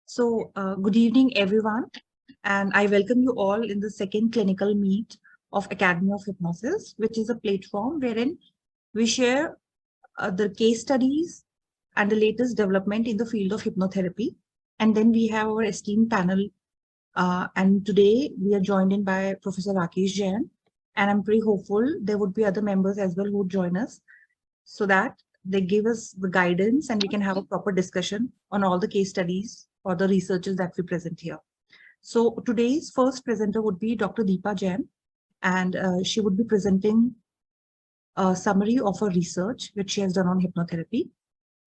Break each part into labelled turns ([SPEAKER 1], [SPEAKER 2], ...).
[SPEAKER 1] Good evening, everyone, and I welcome you all in the second clinical meet of Academy of Hypnosis, which is a platform wherein we share the case studies and the latest development in the field of hypnotherapy. And then we have our esteemed panel, and today we are joined in by Professor Rakesh Jain, and I'm pretty hopeful there would be other members as well who would join us so that they give us the guidance and we can have a proper discussion on all the case studies or the researches that we present here. So today's first presenter would be Dr. Deepa Jain, and she would be presenting a summary of her research which she has done on hypnotherapy.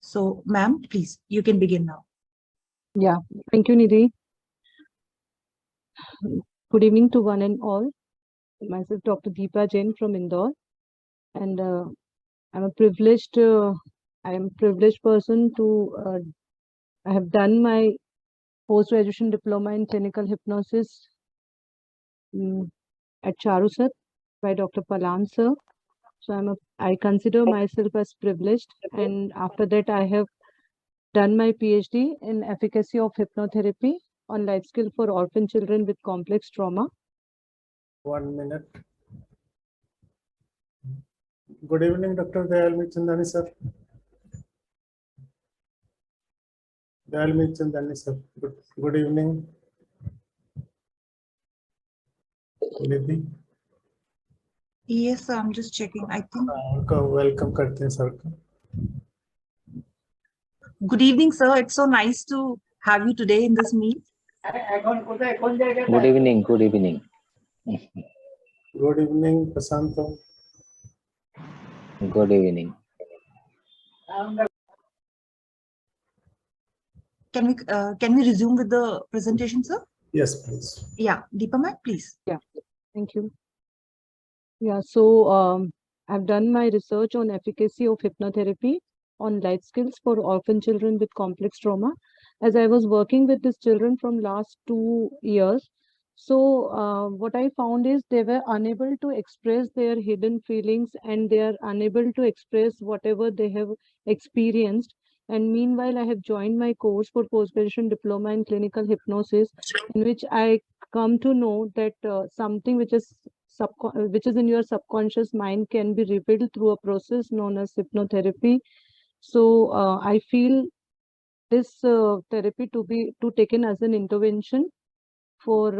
[SPEAKER 1] So ma'am, please, you can begin now.
[SPEAKER 2] Yeah, thank you, Nidhi. Good evening to one and all. Myself, Dr. Deepa Jain from Indore, and I'm a privileged person to I have done my post-graduation diploma in clinical hypnosis at Charusat by Dr. Palan sir. So I consider myself as privileged, and after that I have done my PhD in efficacy of hypnotherapy on life skill for orphan children with complex trauma.
[SPEAKER 3] 1 minute. Good evening, Dr. Dayalmi Chandani sir. Dayalmi Chandani sir. Good evening. Nidhi.
[SPEAKER 1] Yes, sir, I'm just checking. I think.
[SPEAKER 3] Welcome करते हैं sir.
[SPEAKER 1] Good evening, sir. It's so nice to have you today in this meet.
[SPEAKER 4] Good evening. Good evening.
[SPEAKER 3] Good evening, Prasanto.
[SPEAKER 4] Good evening.
[SPEAKER 1] Can we resume with the presentation, sir?
[SPEAKER 3] Yes, please.
[SPEAKER 1] Yeah, Deepa ma'am, please.
[SPEAKER 2] Yeah, thank you. Yeah, so I've done my research on efficacy of hypnotherapy on life skills for orphan children with complex trauma, as I was working with these children from last 2 years. So what I found is they were unable to express their hidden feelings, and they are unable to express whatever they have experienced. And meanwhile, I have joined my course for post-graduation diploma in clinical hypnosis, in which I come to know that something which is in your subconscious mind can be revealed through a process known as hypnotherapy. So I feel this therapy to taken as an intervention for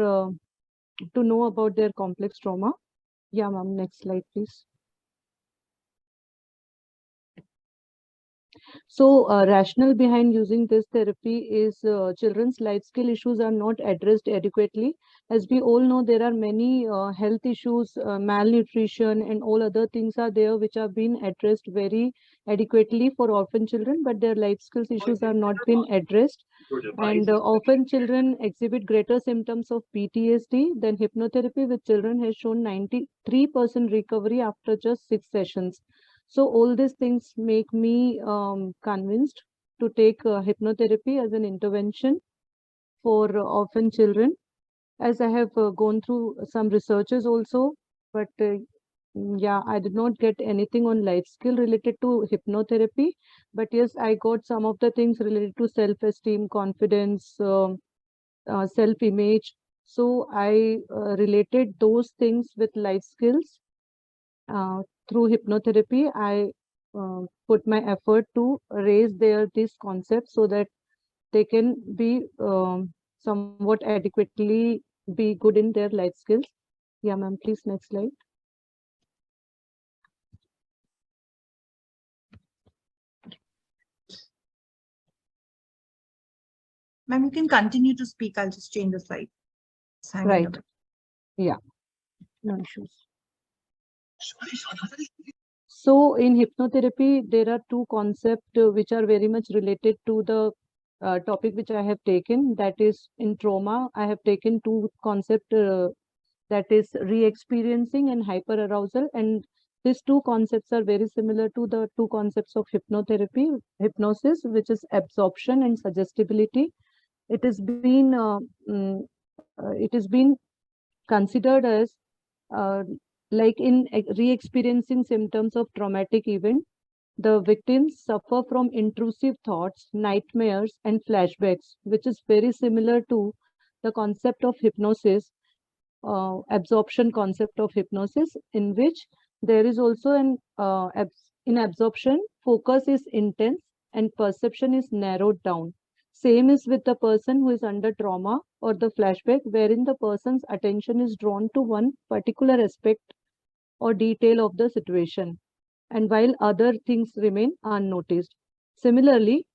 [SPEAKER 2] to know about their complex trauma. Yeah, ma'am, next slide, please. So rationale behind using this therapy is children's life skill issues are not addressed adequately. As we all know, there are many health issues, malnutrition and all other things are there which are being addressed very adequately for orphan children, but their life skills issues are not being addressed. And often children exhibit greater symptoms of PTSD than hypnotherapy, with children has shown 93% recovery after just 6 sessions. So all these things make me convinced to take hypnotherapy as an intervention for orphan children, as I have gone through some researches also, but yeah, I did not get anything on life skill related to hypnotherapy, but yes, I got some of the things related to self-esteem, confidence, self-image. So I related those things with life skills. Through hypnotherapy, I put my effort to raise these concepts so that they can be somewhat adequately be good in their life skills. Yeah, ma'am, please next slide.
[SPEAKER 1] Ma'am, you can continue to speak. I'll just change the slide.
[SPEAKER 2] Right. Yeah, no issues. So in hypnotherapy, there are two concepts which are very much related to the topic which I have taken. That is, in trauma, I have taken two concepts, that is re-experiencing and hyperarousal. And these two concepts are very similar to the two concepts of hypnosis, which is absorption and suggestibility. It has been considered as like in re-experiencing symptoms of traumatic event, The victims suffer from intrusive thoughts, nightmares, and flashbacks, which is very similar to the concept of hypnosis, absorption concept of hypnosis, in which there is also in absorption, focus is intense and perception is narrowed down. Same is with the person who is under trauma or the flashback, wherein the person's attention is drawn to one particular aspect or detail of the situation, and while other things remain unnoticed. Similarly,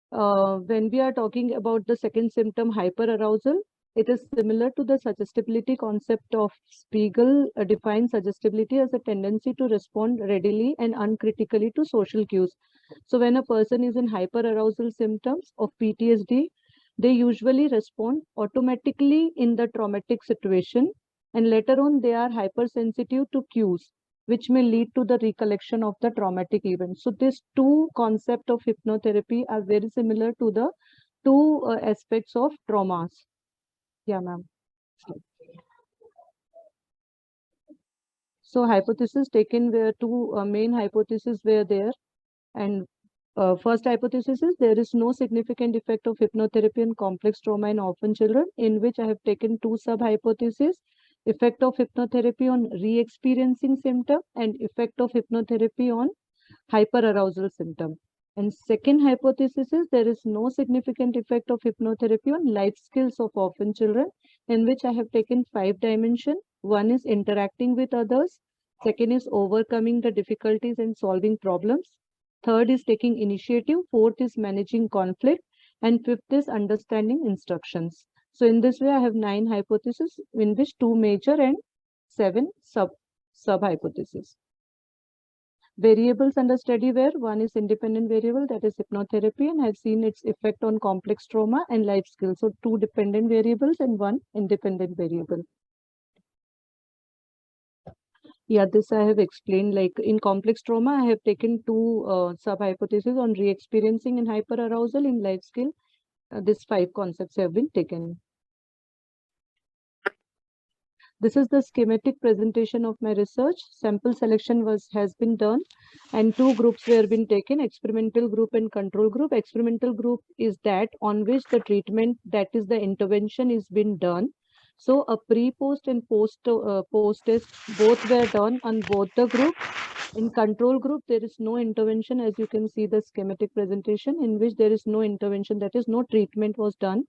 [SPEAKER 2] when we are talking about the second symptom, hyperarousal, it is similar to the suggestibility concept of Spiegel, defines suggestibility as a tendency to respond readily and uncritically to social cues. So when a person is in hyperarousal symptoms of PTSD, they usually respond automatically in the traumatic situation, and later on they are hypersensitive to cues, which may lead to the recollection of the traumatic event. So these two concepts of hypnotherapy are very similar to the two aspects of traumas. Yeah, ma'am. So hypothesis taken where two main hypotheses were there. And first hypothesis is there is no significant effect of hypnotherapy on complex trauma in orphan children, in which I have taken two sub-hypotheses: effect of hypnotherapy on re-experiencing symptom and effect of hypnotherapy on hyperarousal symptom. And second hypothesis is there is no significant effect of hypnotherapy on life skills of orphan children, in which I have taken 5 dimensions. One is interacting with others. Second is overcoming the difficulties and solving problems. Third is taking initiative. Fourth is managing conflict. And fifth is understanding instructions. So in this way, I have 9 hypotheses, in which 2 major and 7 sub-hypotheses. Variables under study where one is independent variable, that is hypnotherapy, and I've seen its effect on complex trauma and life skills. So 2 dependent variables and 1 independent variable. Yeah, this I have explained. Like in complex trauma, I have taken 2 sub-hypotheses on re-experiencing and hyperarousal. In life skill, these 5 concepts have been taken. This is the schematic presentation of my research. Sample selection has been done, and 2 groups were been taken: experimental group and control group. Experimental group is that on which the treatment, that is the intervention, is been done. So a pre-post and post-test both were done on both the group. In control group, there is no intervention, as you can see the schematic presentation, in which there is no intervention, that is no treatment was done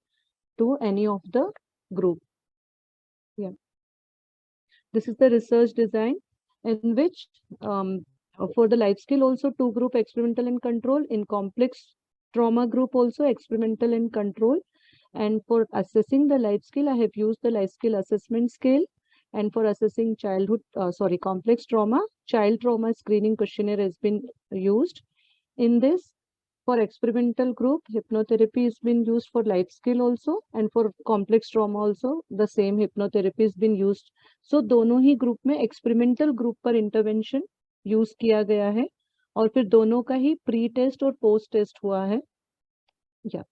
[SPEAKER 2] to any of the group. Yeah. This is the research design, in which for the life skill also 2 group, experimental and control. In complex trauma group also experimental and control. And for assessing the life skill, I have used the life skill assessment scale. And for assessing complex trauma, child trauma screening questionnaire has been used. In this, for experimental group, hypnotherapy has been used for life skill also, and for complex trauma also the same hypnotherapy has been used. So दोनों ही group में experimental group पर intervention use किया गया है, और फिर दोनों का ही प्री टेस्ट और पोस्ट टेस्ट हुआ है. Yeah.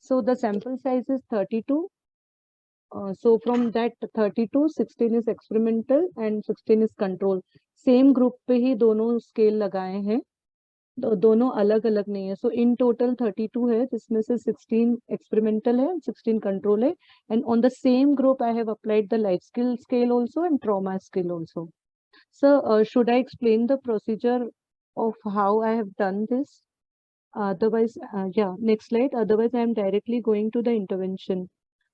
[SPEAKER 2] So the sample size is 32. So from that 32, 16 is experimental and 16 is control. Same group पे ही दोनों स्केल लगाए हैं, दोनों अलग अलग नहीं है. So in total 32 है, जिसमें से 16 experimental है, 16 control है. And on the same group I have applied the life skill scale also and trauma scale also. So should I explain the procedure of how I have done this? Otherwise, yeah, next slide. Otherwise, I am directly going to the intervention.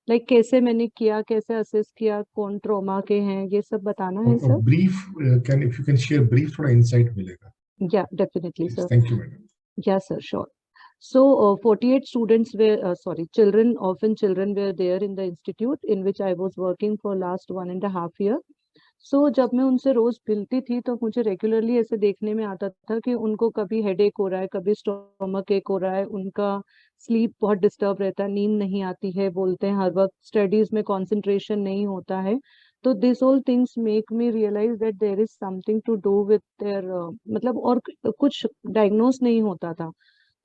[SPEAKER 2] Like कैसे मैंने किया, कैसे assess किया, कौन trauma के हैं, ये सब बताना है sir.
[SPEAKER 5] Brief, if you can share brief, थोड़ा insight मिलेगा.
[SPEAKER 2] Yeah, definitely,
[SPEAKER 5] Yes,
[SPEAKER 2] sir.
[SPEAKER 5] thank you, madam.
[SPEAKER 2] Yeah, sir, sure. So 48 students were, children, orphan children were there in the institute in which I was working for last 1.5 years. So जब मैं उनसे रोज मिलती थी तो मुझे regularly ऐसे देखने में आता था कि उनको कभी हेडेक हो रहा है, कभी स्टोमक एक हो रहा है, उनका स्लीप बहुत डिस्टर्ब रहता है, नींद नहीं आती है, बोलते हैं हर वक्त, स्टडीज में कंसंट्रेशन नहीं होता है. तो this all things make me realise that there is something to do with there, मतलब और कुछ डायग्नोज नहीं होता था.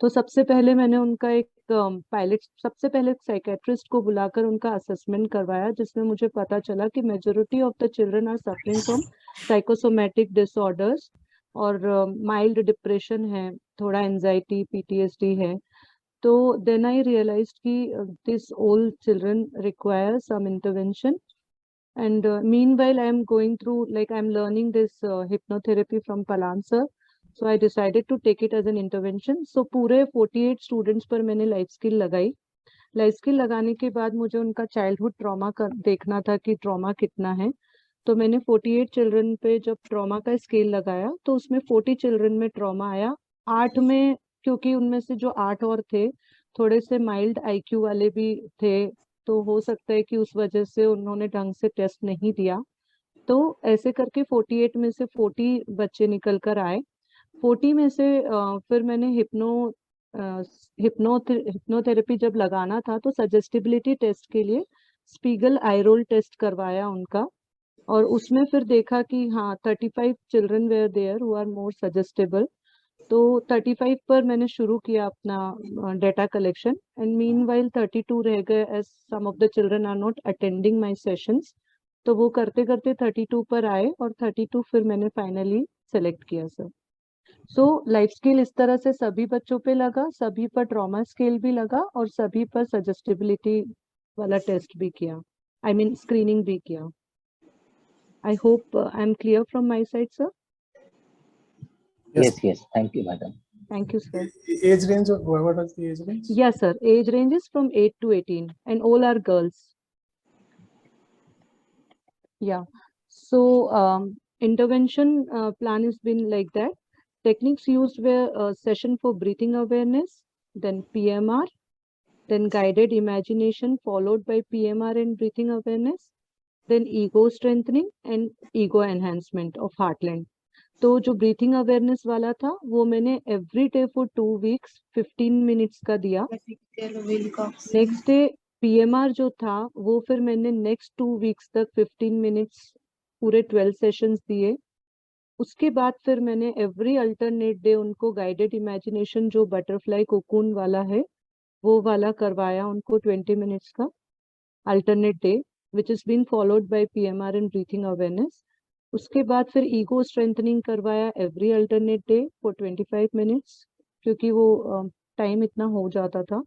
[SPEAKER 2] तो सबसे पहले मैंने उनका एक सबसे पहले साइकेट्रिस्ट को बुलाकर उनका असेसमेंट करवाया, जिसमें मुझे पता चला कि majority of the children are suffering from psychosomatic disorders. और माइल्ड डिप्रेशन है, थोड़ा एंजाइटी PTSD है. तो देन आई रियलाइज्ड कि this all children require some intervention. And meanwhile, I am going through, like, I'm learning this hypnotherapy from Palan sir. So I decided to take it as an intervention. So पूरे 48 students पर मैंने life skill लगाई. Life skill लगाने के बाद मुझे उनका childhood trauma देखना था कि ट्रॉमा कितना है. तो मैंने 48 चिल्ड्रन पे जब ट्रॉमा का स्केल लगाया तो उसमें 40 चिल्ड्रन में ट्रॉमा आया. 8 में, क्योंकि उनमें से जो 8 और थे थोड़े से माइल्ड IQ वाले भी थे, तो हो सकता है कि उस वजह से उन्होंने ढंग से टेस्ट नहीं दिया. तो ऐसे करके 48 में से 40 बच्चे निकल कर आए. 40 में से फिर मैंने हिप्नोथेरेपी जब लगाना था तो सजेस्टिबिलिटी टेस्ट के लिए स्पीगल आई रोल टेस्ट करवाया उनका. और उसमें फिर देखा कि हाँ 35 children were there who are more suggestible. तो 35 पर मैंने शुरू किया अपना डेटा कलेक्शन. एंड मीनवाइल 32 रह गए as some of the children are not attending my sessions. तो वो करते करते 32 पर आए और 32 फिर मैंने फाइनली सेलेक्ट किया सर. सो लाइफ स्किल इस तरह से सभी बच्चों पे लगा, सभी पर ट्रॉमा स्केल भी लगा और सभी पर सजेस्टिबिलिटी वाला टेस्ट भी किया, आई मीन स्क्रीनिंग भी किया. I hope I am clear from my side sir.
[SPEAKER 4] Yes, yes. Thank you, madam.
[SPEAKER 2] Thank you sir.
[SPEAKER 3] Age range, what is the age range?
[SPEAKER 2] Yes sir, age range is from 8 to 18 and all are girls. Yeah. So intervention plan has been like that. Techniques used were a session for breathing awareness, then PMR, then guided imagination followed by PMR and breathing awareness, then ego strengthening and ego enhancement of Heartland. तो जो breathing awareness वाला था वो मैंने every day for 2 weeks 15 minutes का दिया. Next day PMR जो था वो फिर मैंने नेक्स्ट 2 weeks तक 15 मिनट्स पूरे 12 सेशंस दिए. उसके बाद फिर मैंने एवरी अल्टरनेट डे उनको गाइडेड इमेजिनेशन जो बटरफ्लाई कोकून वाला है वो वाला करवाया उनको 20 मिनट्स का alternate day, which is been followed by PMR and breathing awareness. उसके बाद फिर ईगो स्ट्रेंथनिंग करवाया every alternate day for 25 minutes, क्योंकि वो टाइम इतना हो जाता था.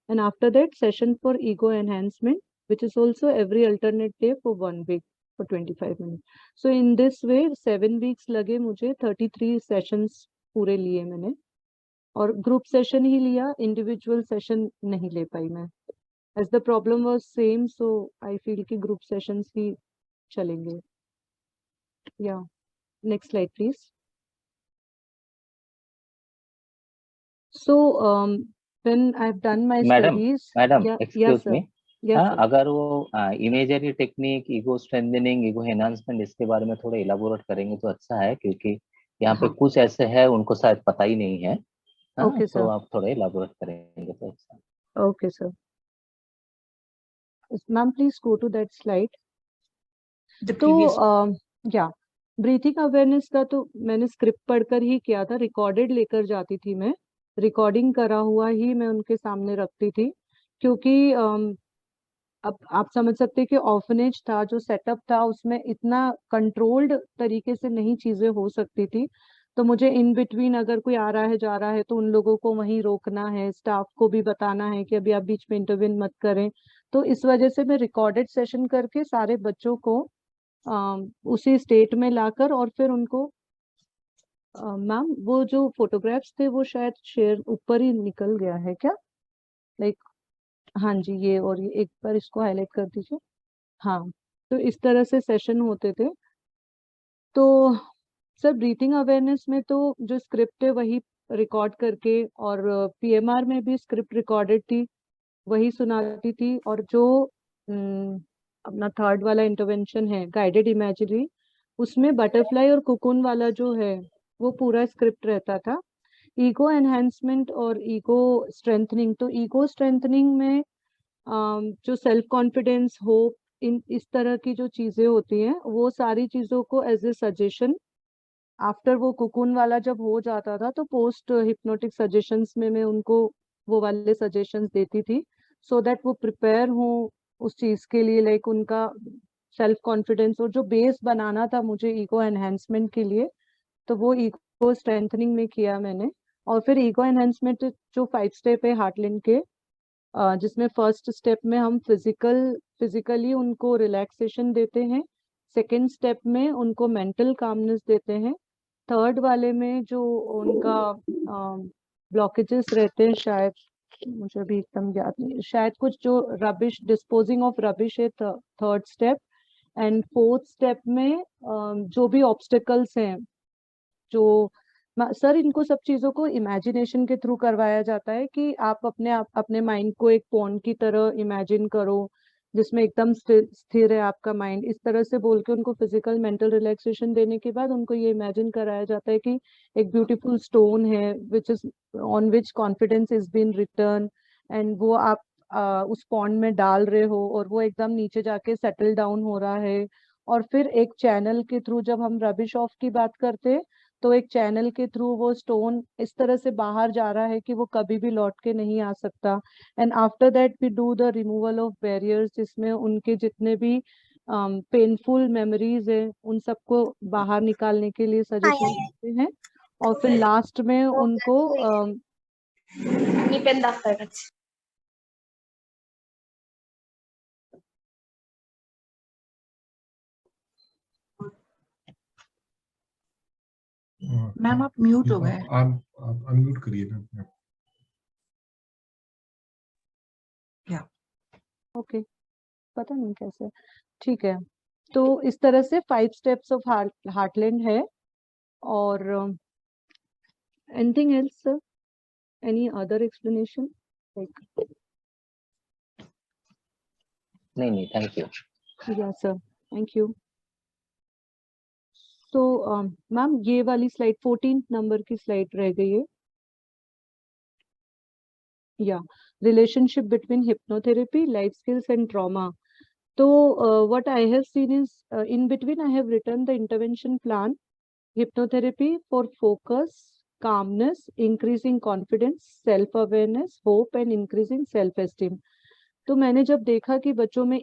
[SPEAKER 2] And after that session for ego enhancement which is also every alternate day for 1 week for 25 minutes. So in this way 7 weeks लगे मुझे. 33 sessions पूरे लिए मैंने, और ग्रुप सेशन ही लिया, इंडिविजुअल सेशन नहीं ले पाई मैं. As the problem was same, so I feel कि ग्रुप सेशंस ही चलेंगे. Yeah, next slide please. So when I've done my
[SPEAKER 4] Madam,
[SPEAKER 2] studies.
[SPEAKER 4] Madam,
[SPEAKER 2] Yeah,
[SPEAKER 4] excuse
[SPEAKER 2] yes, sir.
[SPEAKER 4] me.
[SPEAKER 2] Yes,
[SPEAKER 4] हाँ,
[SPEAKER 2] sir.
[SPEAKER 4] अगर वो imagery technique, ego strengthening, ego enhancement, इसके बारे में थोड़ा elaborate करेंगे तो अच्छा है, क्योंकि यहाँ पे
[SPEAKER 2] हाँ.
[SPEAKER 4] कुछ ऐसे है उनको शायद पता ही नहीं है. हाँ,
[SPEAKER 2] Okay,
[SPEAKER 4] तो
[SPEAKER 2] sir.
[SPEAKER 4] आप थोड़ा इलाबोरेट करेंगे तो अच्छा.
[SPEAKER 2] Okay, sir. Ma'am, please go to that slide.
[SPEAKER 1] The
[SPEAKER 2] तो
[SPEAKER 1] previous
[SPEAKER 2] या ब्रीथिंग अवेयरनेस का तो मैंने स्क्रिप्ट पढ़कर ही किया था. रिकॉर्डेड लेकर जाती थी मैं, रिकॉर्डिंग करा हुआ ही मैं उनके सामने रखती थी, क्योंकि अब आप समझ सकते हैं कि ऑर्फनेज था, जो सेटअप था उसमें इतना कंट्रोल्ड तरीके से नहीं चीजें हो सकती थी. तो मुझे इन बिटवीन अगर कोई आ रहा है जा रहा है तो उन लोगों को वहीं रोकना है, स्टाफ को भी बताना है कि अभी आप बीच में इंटरवेन मत करें. तो इस वजह से मैं रिकॉर्डेड सेशन करके सारे बच्चों को उसी स्टेट में लाकर और फिर उनको मैम वो जो फोटोग्राफ्स थे वो शायद शेयर ऊपर ही निकल गया है क्या, लाइक हाँ जी ये, और ये एक बार इसको हाईलाइट कर दीजिए. हाँ, तो इस तरह से सेशन होते थे. तो सर ब्रीथिंग अवेयरनेस में तो जो स्क्रिप्ट है वही रिकॉर्ड करके, और PMR में भी स्क्रिप्ट रिकॉर्डेड थी वही सुनाती थी. और जो अपना थर्ड वाला इंटरवेंशन है गाइडेड इमेजिनरी, उसमें बटरफ्लाई और कुकुन वाला जो है वो पूरा स्क्रिप्ट रहता था. ईगो एनहांसमेंट और ईगो स्ट्रेंथनिंग, तो ईगो स्ट्रेंथनिंग में जो सेल्फ कॉन्फिडेंस, होप, इन इस तरह की जो चीजें होती हैं वो सारी चीजों को एज ए सजेशन आफ्टर वो कुकुन वाला जब हो जाता था तो पोस्ट हिप्नोटिक सजेशंस में मैं उनको वो वाले सजेशंस देती थी, सो दैट वो प्रिपेयर हो उस चीज के लिए, लाइक उनका सेल्फ कॉन्फिडेंस. और जो बेस बनाना था मुझे ईगो एनहांसमेंट के लिए, तो वो ईगो को स्ट्रेंथनिंग में किया मैंने। और फिर ईगो एनहेंसमेंट जो 5 स्टेप है हार्टलैंड के, जिसमें फर्स्ट स्टेप में हम फिजिकली उनको रिलैक्सेशन देते हैं, सेकेंड स्टेप में उनको मेंटल कामनेस देते हैं, थर्ड वाले में जो उनका ब्लॉकेजेस रहते हैं, शायद मुझे अभी एकदम याद नहीं, शायद कुछ जो रबिश, डिस्पोजिंग ऑफ रबिश है third step, and fourth step में जो भी ऑब्स्टिकल्स हैं, जो सर इनको सब चीजों को इमेजिनेशन के थ्रू करवाया जाता है कि आप अपने माइंड को एक पॉन्ड की तरह इमेजिन करो जिसमें एकदम स्थिर है आपका माइंड, इस तरह से बोल के उनको फिजिकल मेंटल रिलैक्सेशन देने के बाद उनको ये इमेजिन कराया जाता है कि एक ब्यूटीफुल स्टोन है which is on which confidence is been return, एंड वो आप उस पॉन्ड में डाल रहे हो और वो एकदम नीचे जाके सेटल डाउन हो रहा है। और फिर एक चैनल के थ्रू, जब हम रबिश ऑफ की बात करते हैं, तो एक चैनल के थ्रू वो स्टोन इस तरह से बाहर जा रहा है कि वो कभी भी लौट के नहीं आ सकता। And after that we do the removal of barriers, जिसमें उनके जितने भी पेनफुल मेमोरीज है उन सबको बाहर निकालने के लिए सजेशन देते हैं। और फिर लास्ट में उनको
[SPEAKER 6] నీ పెన్ దాస్తాడు
[SPEAKER 1] मैम आप म्यूट हो गए।
[SPEAKER 5] आप अनम्यूट करिए ना।
[SPEAKER 2] ओके, पता नहीं कैसे, ठीक है। तो इस तरह से 5 स्टेप्स ऑफ हार्टलैंड है। और anything else sir, any other explanation?
[SPEAKER 4] नहीं, thank you.
[SPEAKER 2] Yes sir, thank you. तो मैम ये वाली स्लाइड 14 नंबर की स्लाइड रह गई है, या relationship between hypnotherapy, life skills and trauma. तो what I have seen is in between I have written the intervention plan, hypnotherapy for focus, calmness, increasing confidence, self awareness, hope and increasing self esteem. तो मैंने जब देखा कि बच्चों में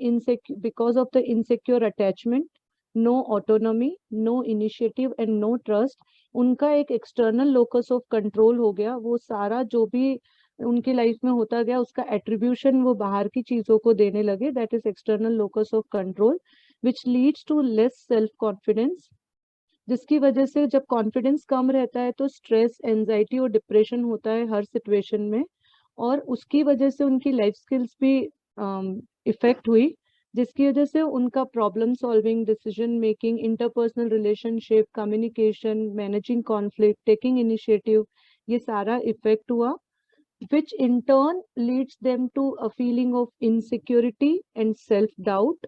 [SPEAKER 2] because of the insecure attachment, no autonomy, no initiative and no trust, उनका एक external locus of control हो गया। वो सारा जो भी उनकी लाइफ में होता गया उसका एट्रीब्यूशन वो बाहर की चीजों को देने लगे, that is external locus of control, which leads to less self confidence, जिसकी वजह से जब कॉन्फिडेंस कम रहता है तो स्ट्रेस, एंजाइटी और डिप्रेशन होता है हर सिचुएशन में। और उसकी वजह से उनकी लाइफ स्किल्स भी इफेक्ट हुई, जिसकी वजह से उनका problem solving, decision making, interpersonal relationship, communication, managing conflict, taking initiative, ये सारा इफेक्ट हुआ, which in turn leads them to a feeling of insecurity and self-doubt.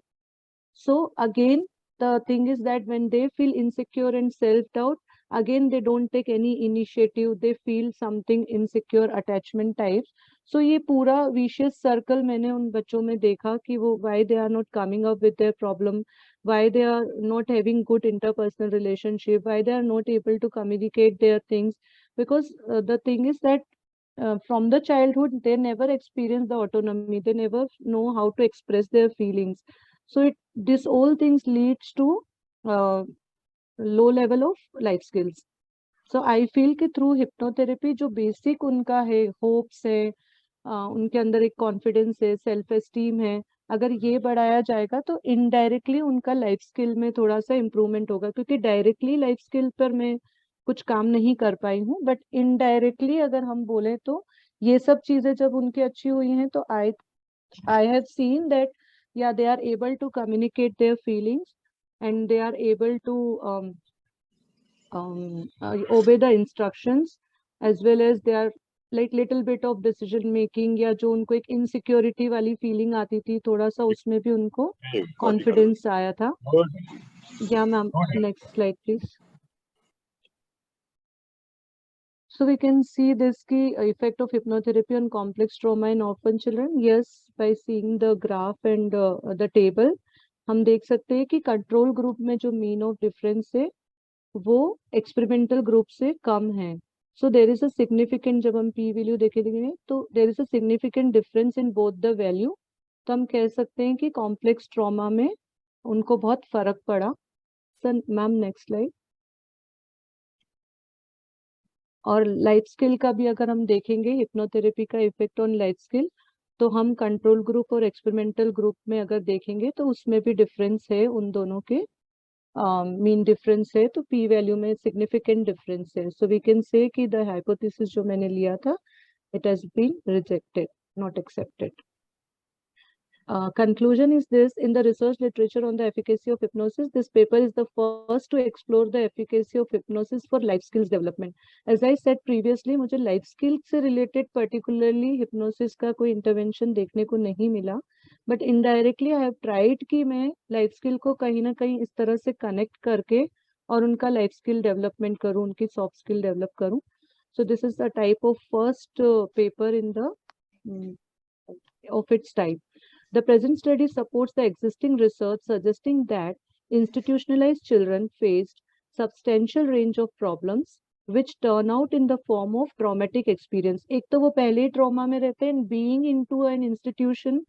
[SPEAKER 2] So again, the thing is that when they feel insecure and self-doubt, again they don't take any initiative, they feel something insecure attachment types. So ये पूरा vicious circle मैंने उन बच्चों में देखा कि वो why they are not coming up with their problem, why they are not having good interpersonal relationship, why they are not able to communicate their things, because the thing is that from the childhood they never experience the autonomy, they never know how to express their feelings. So this all things leads to low level of life skills. So I feel कि through hypnotherapy जो basic उनका है, hopes है, उनके अंदर एक confidence है, self esteem है, अगर ये बढ़ाया जाएगा तो indirectly उनका life skill में थोड़ा सा improvement होगा। क्योंकि directly life skill पर मैं कुछ काम नहीं कर पाई हूँ, बट इनडायरेक्टली अगर हम बोले तो ये सब चीजें जब उनकी अच्छी हुई हैं तो I have seen that yeah, they are able to communicate their feelings and they are able to obey the instructions, as well as they are like little bit of decision making, या जो उनको एक insecurity वाली feeling आती थी थोड़ा सा, उसमें भी उनको confidence आया था। Yeah ma'am, next slide please. So we can see this key effect of hypnotherapy on complex trauma in orphan children. Yes, by seeing the graph and the table, हम देख सकते हैं कि कंट्रोल ग्रुप में जो mean of difference है वो experimental group से कम है। सो देर इज अ सिग्निफिकेंट, जब हम पी वैल्यू देखेंगे तो there is a significant difference in both the value. तो हम कह सकते हैं कि कॉम्प्लेक्स ट्रॉमा में उनको बहुत फर्क पड़ा। Sir ma'am next slide. और लाइफ स्किल का भी अगर हम देखेंगे हिप्नोथेरेपी का इफेक्ट ऑन लाइफ स्किल, तो हम कंट्रोल ग्रुप और एक्सपेरिमेंटल ग्रुप में अगर देखेंगे तो उसमें भी डिफरेंस है, उन दोनों के मीन डिफरेंस है, तो पी वैल्यू में सिग्निफिकेंट डिफरेंस है. सो वी कैन से कि द हाइपोथेसिस जो मैंने लिया था, it has been rejected, not accepted. Conclusion is this: in the research literature on the efficacy of hypnosis, this paper is the first to explore the efficacy of hypnosis for life skills development. As I said previously, मुझे life skills से related particularly hypnosis का कोई intervention देखने को नहीं मिला, but indirectly I have tried कि मैं life skill को कहीं ना कहीं इस तरह से connect करके और उनका life skill development करूँ, उनकी soft skill develop करूँ. So this is the type of first paper in the of its type. The present study supports the existing research suggesting that institutionalized children faced substantial range of problems which turn out in the form of traumatic experience. एक तो वो पहले ही trauma में रहते हैं, and being into an institution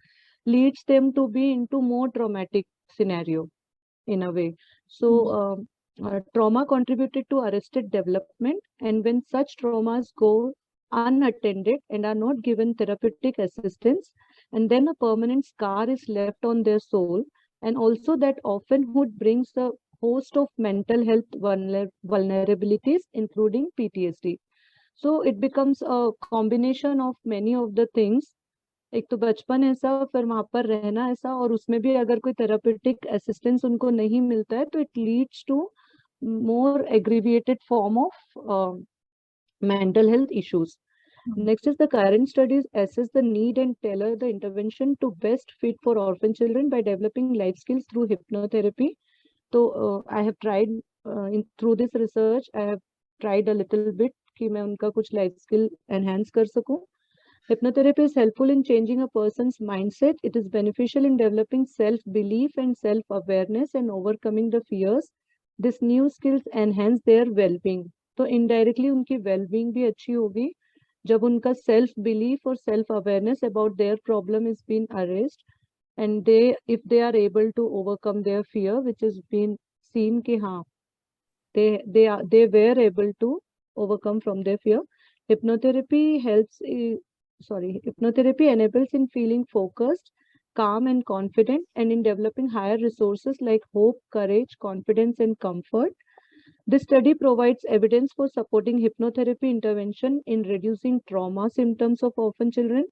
[SPEAKER 2] leads them to be into more traumatic scenario in a way. So trauma contributed to arrested development, and when such traumas go unattended and are not given therapeutic assistance, and then a permanent scar is left on their soul, and also that oftenhood brings a host of mental health vulnerabilities, including PTSD. So it becomes a combination of many of the things. एक तो बचपन ऐसा, फिर वहां पर रहना ऐसा, और उसमें भी अगर कोई थेरापेटिक असिस्टेंस उनको नहीं मिलता है, तो it leads to more aggravated form of mental health issues. Next is the current studies assess the need and tailor the intervention to best fit for orphan children by developing life skills through hypnotherapy. So I have tried through this research, I have tried a little bit कि मैं उनका कुछ life skill enhance कर सकूं. Hypnotherapy is helpful in changing a person's mindset. It is beneficial in developing self-belief and self-awareness and overcoming the fears. This new skills enhance their well-being. तो indirectly उनकी well-being भी अच्छी होगी जब उनका self-belief और self-awareness about their problem is being erased, and if they are able to overcome their fear, which has been seen कि हाँ they were able to overcome from their fear. Hypnotherapy enables in feeling focused, calm and confident, and in developing higher resources like hope, courage, confidence and comfort. This study provides evidence for supporting hypnotherapy intervention in reducing trauma symptoms of orphan children.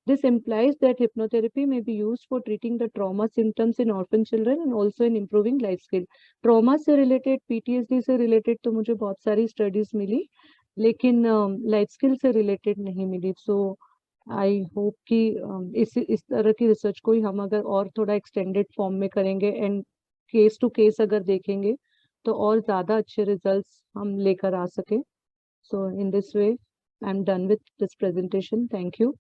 [SPEAKER 2] This implies that hypnotherapy may be used for treating the trauma symptoms in orphan children and also in improving life skill. Trauma से related, PTSD से related तो मुझे बहुत सारी studies मिली, लेकिन life skill से related नहीं मिली. So I hope कि इस तरह की रिसर्च को ही हम अगर और थोड़ा एक्सटेंडेड फॉर्म में करेंगे एंड केस टू केस अगर देखेंगे तो और ज़्यादा अच्छे रिजल्ट्स हम लेकर आ सके. So in this way, I'm done with this presentation. Thank you.